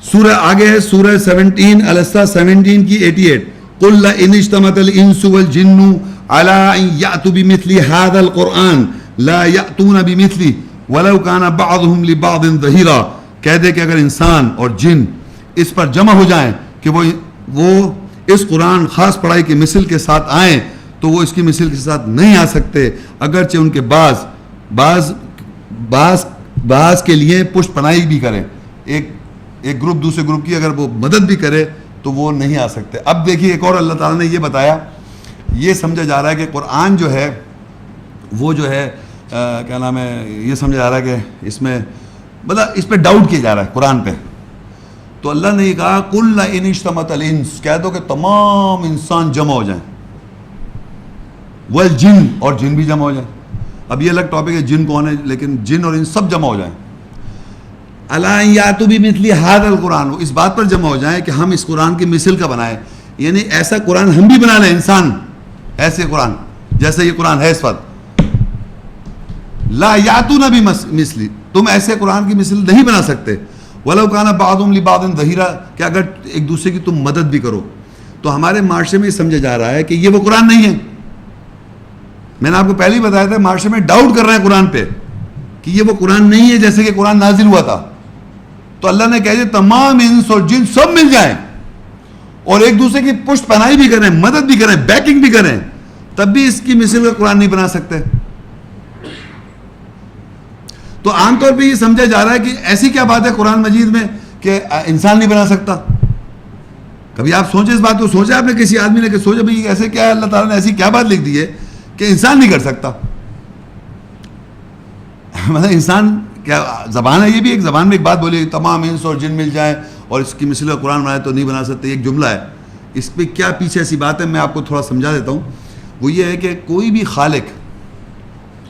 سورہ آگے ہے سورہ 17 الاسراء 17 کی 88. قل لئن اجتمعت الانس والجن على ان يأتوا بمثل هذا القرآن لا يأتون بمثله ولو كان بعضهم لبعض ظہیرا. کہہ دے کہ اگر انسان اور جن اس پر جمع ہو جائیں کہ وہ اس قرآن خاص پڑھائی کی مثل کے ساتھ آئیں تو وہ اس کی مثل کے ساتھ نہیں آ سکتے، اگرچہ ان کے بعض کے لیے پشت پناہی بھی کریں. ایک گروپ دوسرے گروپ کی اگر وہ مدد بھی کرے تو وہ نہیں آ سکتے. اب دیکھیے ایک اور اللہ تعالیٰ نے یہ بتایا، یہ سمجھا جا رہا ہے کہ قرآن جو ہے وہ جو ہے کیا نام ہے، یہ سمجھا جا رہا ہے کہ اس میں مطلب اس پہ ڈاؤٹ کیا جا رہا ہے قرآن پہ. تو اللہ نے یہ کہا قل لئن اجتمعت الانس، کہہ دو کہ تمام انسان جمع ہو جائیں، والجن اور جن بھی جمع ہو جائیں. اب یہ الگ ٹاپک ہے جن کون ہے، لیکن جن اور ان سب جمع ہو جائیں. الا ان یاتوا بمثل ھذا القرآن، وہ اس بات پر جمع ہو جائیں کہ ہم اس قرآن کی مثل کا بنائیں، یعنی ایسا قرآن ہم بھی بنا لیں، انسان ایسے قرآن جیسے یہ قرآن ہے اس وقت. لا یاتون بمثل، تم ایسے قرآن کی مثل نہیں بنا سکتے. ولو کان بعضهم لبعض ظہیرا، کہ اگر ایک دوسرے کی تم مدد بھی کرو. تو ہمارے معاشرے میں یہ سمجھا جا رہا ہے کہ یہ وہ قرآن نہیں ہے. میں نے آپ کو پہلے ہی بتایا تھا معاشرے میں ڈاؤٹ کر رہے ہیں قرآن پہ کہ یہ وہ قرآن نہیں ہے جیسے کہ قرآن نازل ہوا تھا. تو اللہ نے کہہ دیا تمام انس اور جن سب مل جائیں اور ایک دوسرے کی پشت پناہی بھی کریں، مدد بھی کریں، بیکنگ بھی کریں، تب بھی اس کی مثل کا قرآن نہیں بنا سکتے. تو عام طور پہ یہ سمجھا جا رہا ہے کہ ایسی کیا بات ہے قرآن مجید میں کہ انسان نہیں بنا سکتا. کبھی آپ سوچیں اس بات کو، سوچا آپ نے کسی آدمی نے کہ سوچا بھائی ایسے کیا ہے، اللہ تعالیٰ نے ایسی کیا بات لکھ دی ہے کہ انسان نہیں کر سکتا. مطلب انسان کیا زبان ہے، یہ بھی ایک زبان میں ایک بات بولی تمام انس اور جن مل جائیں اور اس کی مثل کا قرآن بنائے تو نہیں بنا سکتے، ایک جملہ ہے. اس پہ کیا پیچھے ایسی بات ہے میں آپ کو تھوڑا سمجھا دیتا ہوں. وہ یہ ہے کہ کوئی بھی خالق،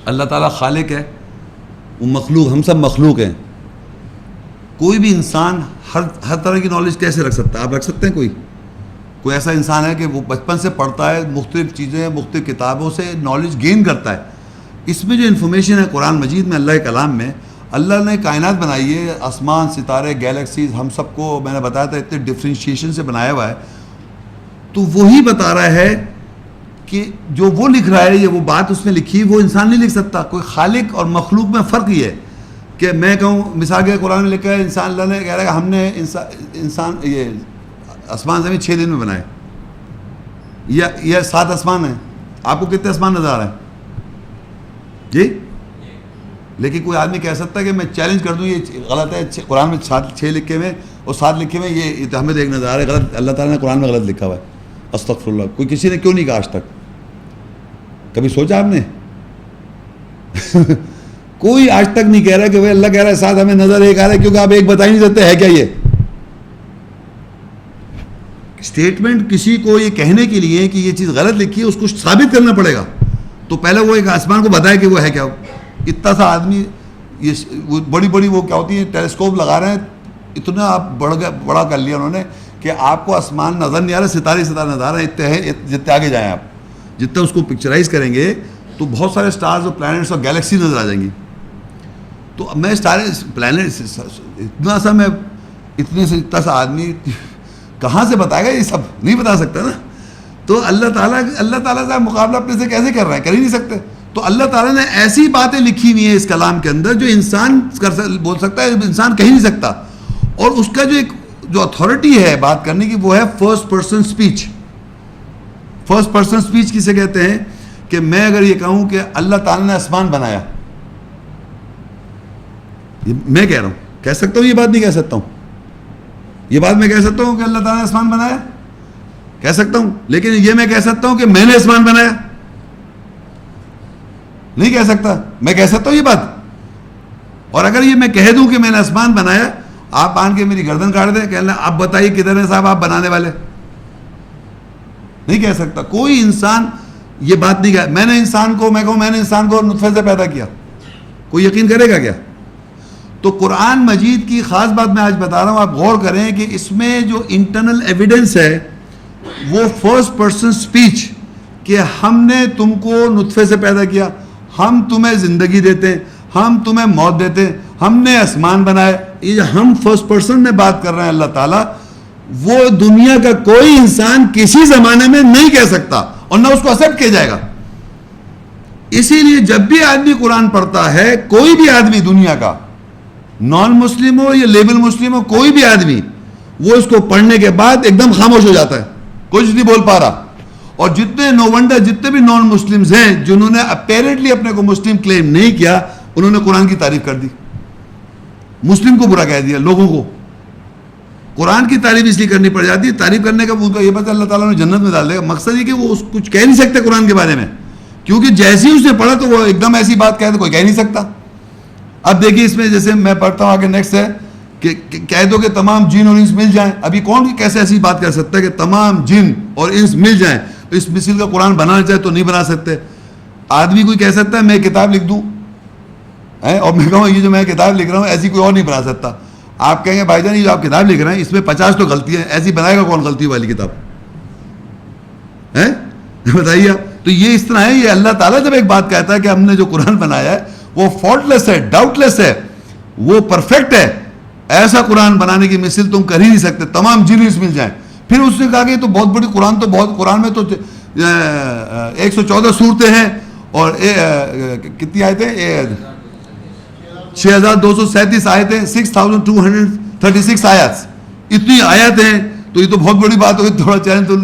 اللہ تعالیٰ خالق ہے، وہ مخلوق، ہم سب مخلوق ہیں. کوئی بھی انسان ہر طرح کی نالج کیسے رکھ سکتا ہے؟ آپ رکھ سکتے ہیں؟ کوئی ایسا انسان ہے کہ وہ بچپن سے پڑھتا ہے، مختلف چیزیں مختلف کتابوں سے نالج گین کرتا ہے. اس میں جو انفارمیشن ہے قرآن مجید میں، اللہ کے کلام میں، اللہ نے کائنات بنائی ہے، آسمان، ستارے، گیلیکسیز، ہم سب کو میں نے بتایا تھا اتنے ڈفرینشیشن سے بنایا ہوا ہے. تو وہی بتا رہا ہے کہ جو وہ لکھ رہا ہے یا وہ بات اس میں لکھی وہ انسان نہیں لکھ سکتا. کوئی خالق اور مخلوق میں فرق یہ ہے کہ میں کہوں مثال کے قرآن میں لکھا ہے انسان، اللہ نے کہہ رہا ہے ہم نے انسان یہ آسمان زمین 6 دن میں بنائے، یا 7 آسمان ہیں. آپ کو کتنے آسمان نظر آ رہے ہیں جی؟ لیکن کوئی آدمی کہہ سکتا ہے کہ میں چیلنج کر دوں یہ غلط ہے، قرآن میں 6 لکھے ہوئے اور 7 لکھے ہوئے، یہ ہمیں ایک نظر آ رہا ہے غلط، اللہ تعالیٰ نے قرآن میں غلط لکھا ہوا ہے. استغفر اللہ. کوئی کسی نے کیوں نہیں کہا آج تک؟ کبھی سوچا آپ نے؟ کوئی آج تک نہیں کہہ رہا کہ اللہ کہہ رہا ہے 7 ہمیں نظر ایک آ رہا ہے، کیونکہ آپ ایک بتا ہی نہیں سکتے ہے کیا. یہ اسٹیٹمنٹ کسی کو یہ کہنے کے لیے کہ یہ چیز غلط لکھی ہے اس کو ثابت کرنا پڑے گا. تو پہلے وہ ایک آسمان کو بتائے کہ وہ ہے کیا. اتنا سا آدمی یہ بڑی بڑی وہ کیا ہوتی ہیں ٹیلیسکوپ لگا رہے ہیں، اتنا آپ بڑا کر لیا انہوں نے کہ آپ کو آسمان نظر نہیں آ رہا، ستارے نظر آ رہے ہیں. جتنے آگے جائیں آپ، جتنا اس کو پکچرائز کریں گے تو بہت سارے سٹارز اور پلانٹس اور گیلیکسی نظر آ جائیں گی. تو اب میں سارے پلانٹ اتنا سا میں اتنا سا آدمی کہاں سے بتائے گا؟ یہ سب نہیں بتا سکتا نا. تو اللہ تعالیٰ سے مقابلہ اپنے سے کیسے کر رہے ہیں؟ کر ہی نہیں سکتے. تو اللہ تعالیٰ نے ایسی باتیں لکھی ہوئی ہیں اس کلام کے اندر جو انسان بول سکتا ہے، انسان کہہ نہیں سکتا. اور اس کا جو اتھارٹی ہے بات کرنے کی وہ ہے first person speech. First person speech کسے کہتے ہیں؟ کہ میں اگر یہ کہوں کہ اللہ تعالیٰ نے آسمان بنایا، میں کہہ رہا ہوں، کہہ سکتا ہوں یہ بات؟ نہیں کہہ سکتا ہوں. یہ بات میں کہہ سکتا ہوں کہ اللہ تعالیٰ نے آسمان بنایا، کہہ سکتا ہوں. لیکن یہ میں کہہ سکتا ہوں کہ میں نے آسمان بنایا؟ نہیں کہہ سکتا. میں کہہ سکتا ہوں یہ بات. اور اگر یہ میں کہہ دوں کہ میں نے آسمان بنایا، آپ آن کے میری گردن کاٹ دیں کہ اللہ آپ بتائیے کدھر ہیں صاحب آپ بنانے والے؟ نہیں کہہ سکتا. کوئی انسان یہ بات نہیں کہا. میں نے انسان کو نطفے سے پیدا کیا، کوئی یقین کرے گا کیا؟ تو قرآن مجید کی خاص بات میں آج بتا رہا ہوں، آپ غور کریں کہ اس میں جو انٹرنل ایویڈنس ہے وہ فرسٹ پرسن سپیچ، کہ ہم نے تم کو نطفے سے پیدا کیا، ہم تمہیں زندگی دیتے ہیں، ہم تمہیں موت دیتے ہیں، ہم نے آسمان بنائے. یہ جو ہم فرسٹ پرسن میں بات کر رہے ہیں اللہ تعالیٰ، وہ دنیا کا کوئی انسان کسی زمانے میں نہیں کہہ سکتا اور نہ اس کو ایکسپٹ کیا جائے گا. اسی لیے جب بھی آدمی قرآن پڑھتا ہے، کوئی بھی آدمی دنیا کا، نان مسلم ہو یا لیبل مسلم ہو، کوئی بھی آدمی، وہ اس کو پڑھنے کے بعد ایک دم خاموش ہو جاتا ہے، کچھ نہیں بول پا رہا. اور جتنے نو ونڈر جتنے بھی نان مسلمز ہیں جنہوں نے اپیرنٹلی اپنے کو مسلم کلیم نہیں کیا، انہوں نے قرآن کی تعریف کر دی، مسلم کو برا کہہ دیا. لوگوں کو قرآن کی تعریف اس لیے کرنی پڑ جاتی ہے، تعریف کرنے کا یہ پتہ اللہ تعالیٰ نے جنت میں ڈال دے گا. مقصد یہ کہ وہ کچھ کہہ نہیں سکتے قرآن کے بارے میں، کیونکہ جیسے ہی اس نے پڑھا تو وہ ایک دم ایسی بات کہے تو کوئی کہہ نہیں سکتا. اب دیکھیے اس میں جیسے میں پڑھتا ہوں آگے نیکسٹ ہے کہ کہہ دو کہ تمام جن اور انس مل جائیں. ابھی کون کیسے ایسی بات کر سکتا ہے کہ تمام جن اور انس مل جائیں؟ اس مثل کا قرآن بنانا چاہے تو نہیں بنا سکتے. آدمی کوئی کہہ سکتا ہے میں کتاب لکھ دوں اور میں کہوں یہ جو میں کتاب لکھ رہا ہوں ایسی کوئی اور نہیں بنا سکتا. آپ کہیں گے بھائی جان یہ جو آپ کتاب لکھ رہے ہیں اس میں 50 تو غلطی ہیں، ایسی بنائے گا کون غلطی والی کتاب ہے؟ بتائیے آپ. تو یہ اس طرح ہے، یہ اللہ تعالیٰ جب ایک بات کہتا ہے کہ ہم نے جو قرآن بنایا ہے وہ فالٹ لیس ہے، ڈاؤٹ لیس ہے، وہ پرفیکٹ ہے، ایسا قرآن بنانے کی مثل تم کر ہی نہیں سکتے، تمام جنس مل جائیں. پھر اس نے کہا کہ یہ تو بہت بڑی قرآن، تو بہت قرآن میں تو 114 صورتیں ہیں اور کتنی آیتیں؟ 6237 آیتیں، 6236 آیات، اتنی آیات ہیں، تو یہ تو بہت بڑی بات ہوگی. تھوڑا چیلنج تو